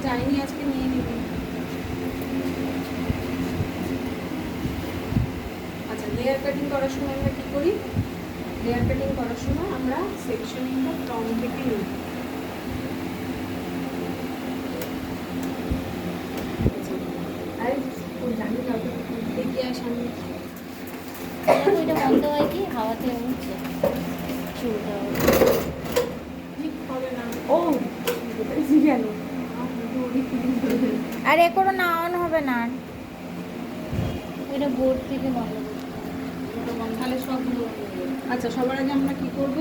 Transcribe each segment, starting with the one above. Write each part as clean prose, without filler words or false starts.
যায়নি আজকে নিয়ে নিবি। আচ্ছা, লেয়ার কাটিং করার সময় আমরা কী করি? লেয়ার কাটিং করার সময় আমরা সেকশনিংটা ফ্রম থেকে নিই। আর জানি না দেখি আর সামনে ওইটা বন্ধ হয় কি হাওয়াতে উঠছে চুলটা ঠিক হবে না। ও কেন আর এ করো না, অন হবে না। ওইটা বোর্ড থেকে বন্ধ করতে তাহলে সবগুলো। আচ্ছা, সবার আগে আমরা কি করব?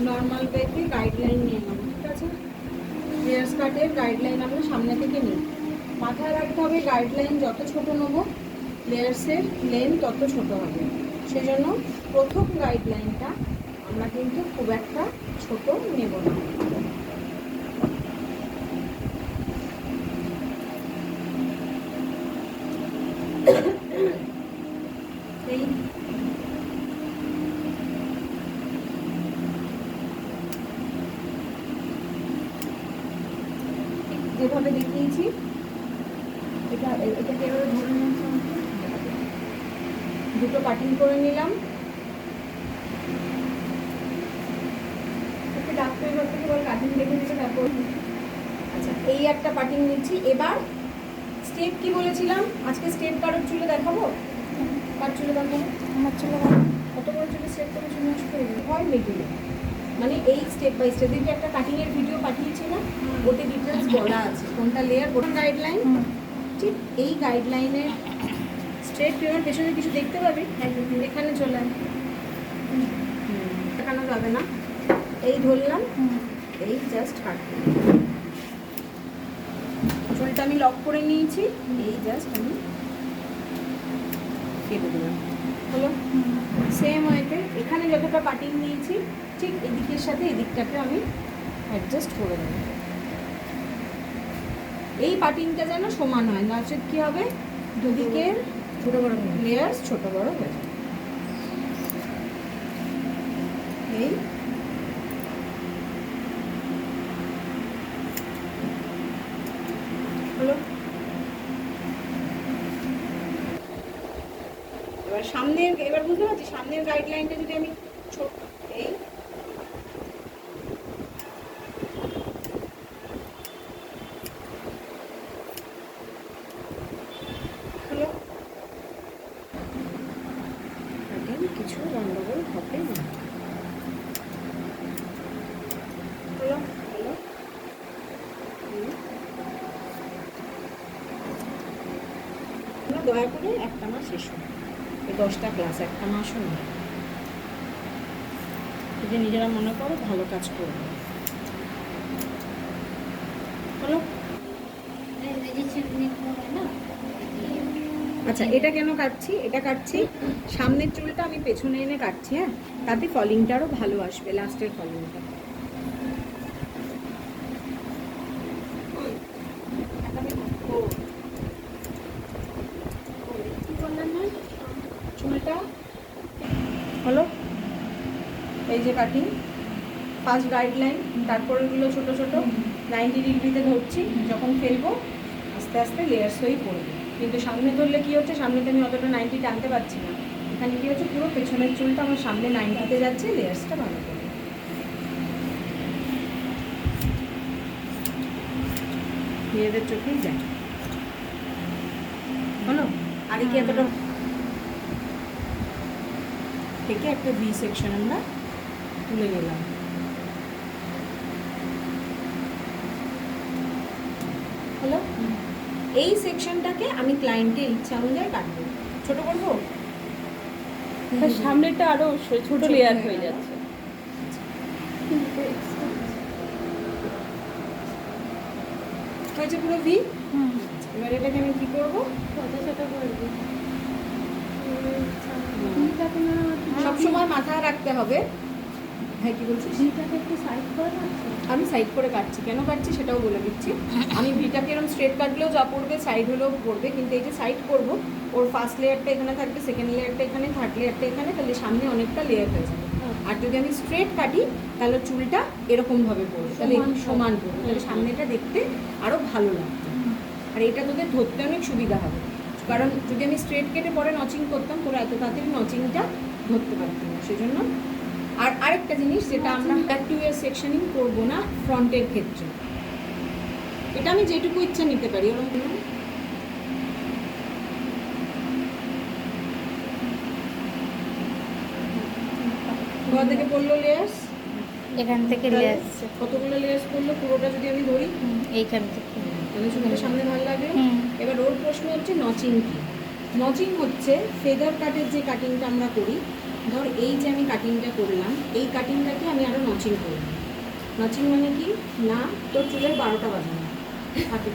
নর্মাল ওয়েতে গাইডলাইন নিয়ে নেব, ঠিক আছে? হেয়ার স্কার্টের গাইডলাইন আমরা সামনে থেকে নিই। মাথায় রাখতে হবে গাইডলাইন যত ছোট নেব লেয়ার্সের লেন্থ তত ছোট হবে। সেজন্য প্রথম গাইডলাইনটা আমরা কিন্তু খুব একটা ছোট নেব না। এই যেভাবে দেখিয়েছি এটাকে এভাবে ধরে নিয়েছি, দুটো কাটিং করে নিলাম। একটু ডাক্তার থেকে বল কাটিং দেখে নিতে, তারপর আচ্ছা এই একটা কাটিং নিচ্ছি। এবার স্টেপ কি বলেছিলাম? আজকে স্টেপ কারোর চুলে দেখাবো, কার চুলে দেখাবো? আমার চলে কত বড় চুলে স্টেপ করে চুলে আসবে হয় মিডিলে, মানে এই স্টেপ বাই স্টেপ দিকে একটা কাটিং এর ভিডিও পাঠিয়েছি না, ওতে ডিটেলস বলা আছে কোনটা লেয়ার কোনটা গাইডলাইন। ঠিক এই গাইডলাইনের স্ট্রেট পিওর পেছনে কিছু দেখতে পাবি, এখানে চলে আয়, দেখানো যাবে না। এই ধরলাম, এই জাস্ট কাটলাম, চুলটা আমি লক করে নিয়েছি, এই জাস্ট আমি কেটে দিলাম, হলো। সেম ওয়েতে এখানে যতটা কাটিং নিয়েছি ঠিক এদিকের সাথে এদিকটাকে আমি অ্যাডজাস্ট করে দেবো। এই কাটিংটা যেন সমান হয়, নচেত কি হবে দুদিকের ছোট বড় লেয়ার্স ছোট বড় হয়ে যাবে। এই হলো। এবার সামনের, এবার বুঝতে পারছি সামনের গাইডলাইনটা যদি আমি ছোট এই হলো, কিছু গন্ডগোল হবে না, হলো হলো। দয়া করে একটা মাস শেষ হয়, এই 10টা ক্লাস একটা মাসও নয়, যদি নিজেরা মনে করো ভালো কাজ করবে, হলো। আচ্ছা, এটা কেন কাটছি? এটা কাটছি সামনের চুলটা আমি পেছনে এনে কাটছি, হ্যাঁ, তাতে ফলিংটা আরও ভালো আসবে, লাস্টের ফলিংটা। চুলটা হলো, এই যে কাটিং ফার্স্ট গাইডলাইন, তারপরেগুলো ছোট ছোট 90 ডিগ্রিতে ধরছি, যখন ফেলবো আস্তে আস্তে লেয়ার্স হয়েই পড়বে। কিন্তু সামনে ধরলে কি হচ্ছে, সামনেতে আমি অতটা 90 টানতে পারছি না, এখানে কি হচ্ছে পুরো পেছনের চুলটা আমার সামনে 90তে যাচ্ছে, লেয়ার্সটা ভালো করে মেয়েদের চোখেই যায়, হলো। আর কি এতটা থেকে একটা ভি সেকশন আমরা তুলে নিলাম, হলো। এই সেকশনটাকে আমি ক্লায়েন্টের ইচ্ছা অনুযায়ী কাটবো, ছোট করবো, সামনেটা আরো ছোট লেয়ার হয়ে যাচ্ছে। হয়েছে পুরো ভি। এবার এটাকে আমি কি করবো, সবসময় মাথায় রাখতে হবে। হ্যাঁ, কি বলছিস? আমি সাইড করে কাটছি, কেন কাটছি সেটাও বলে দিচ্ছি। আমি ভিটাকে এরকম স্ট্রেট কাটলেও যা পড়বে সাইড হলেও পড়বে, কিন্তু এই যে সাইড করবো ওর ফার্স্ট লেয়ারটা এখানে থাকবে, সেকেন্ড লেয়ারটা এখানে, থার্ড লেয়ারটা এখানে, তাহলে সামনে অনেকটা লেয়ার হয়ে যাবে। আর যদি আমি স্ট্রেট কাটি তাহলে চুলটা এরকমভাবে পড়বে, তাহলে একটু সমান পড়বে, তাহলে সামনেটা দেখতে আরও ভালো লাগবে। আর এটা তোদের ধরতে অনেক সুবিধা হবে, কারণ যদি আমি স্ট্রেট কেটে পরে নচিং করতাম তোরা এত তাড়াতাড়ি নচিংটা ধরতে পারতাম না, সেজন্য। আর আরেকটা জিনিস যেটা আমরা ব্যাক টু ইয়ার সেকশনিং করবো না ফ্রন্টের ক্ষেত্রে, এটা আমি যেটুকু ইচ্ছা নিতে পারি ওরকম না। কোথা থেকে পড়লো লেয়ার্স? এখান থেকে নিয়ে আসছে কতগুলো লেয়ার্স পড়লো পুরোটা যদি আমি ধরি? এইখান থেকে। তাহলে চুলটা সামনে ভালো লাগে। হুম। এবার ওর প্রশ্ন হচ্ছে নচিং কি? নচিং হচ্ছে ফেদার কাটের যে কাটিংটা আমরা করি, ধর এই যে আমি কাটিংটা করলাম, এই কাটিংটাকে আমি আরও নচিং করব। নচিং মানে কি না, তোর চুলের 12টা বাজানো থাকে।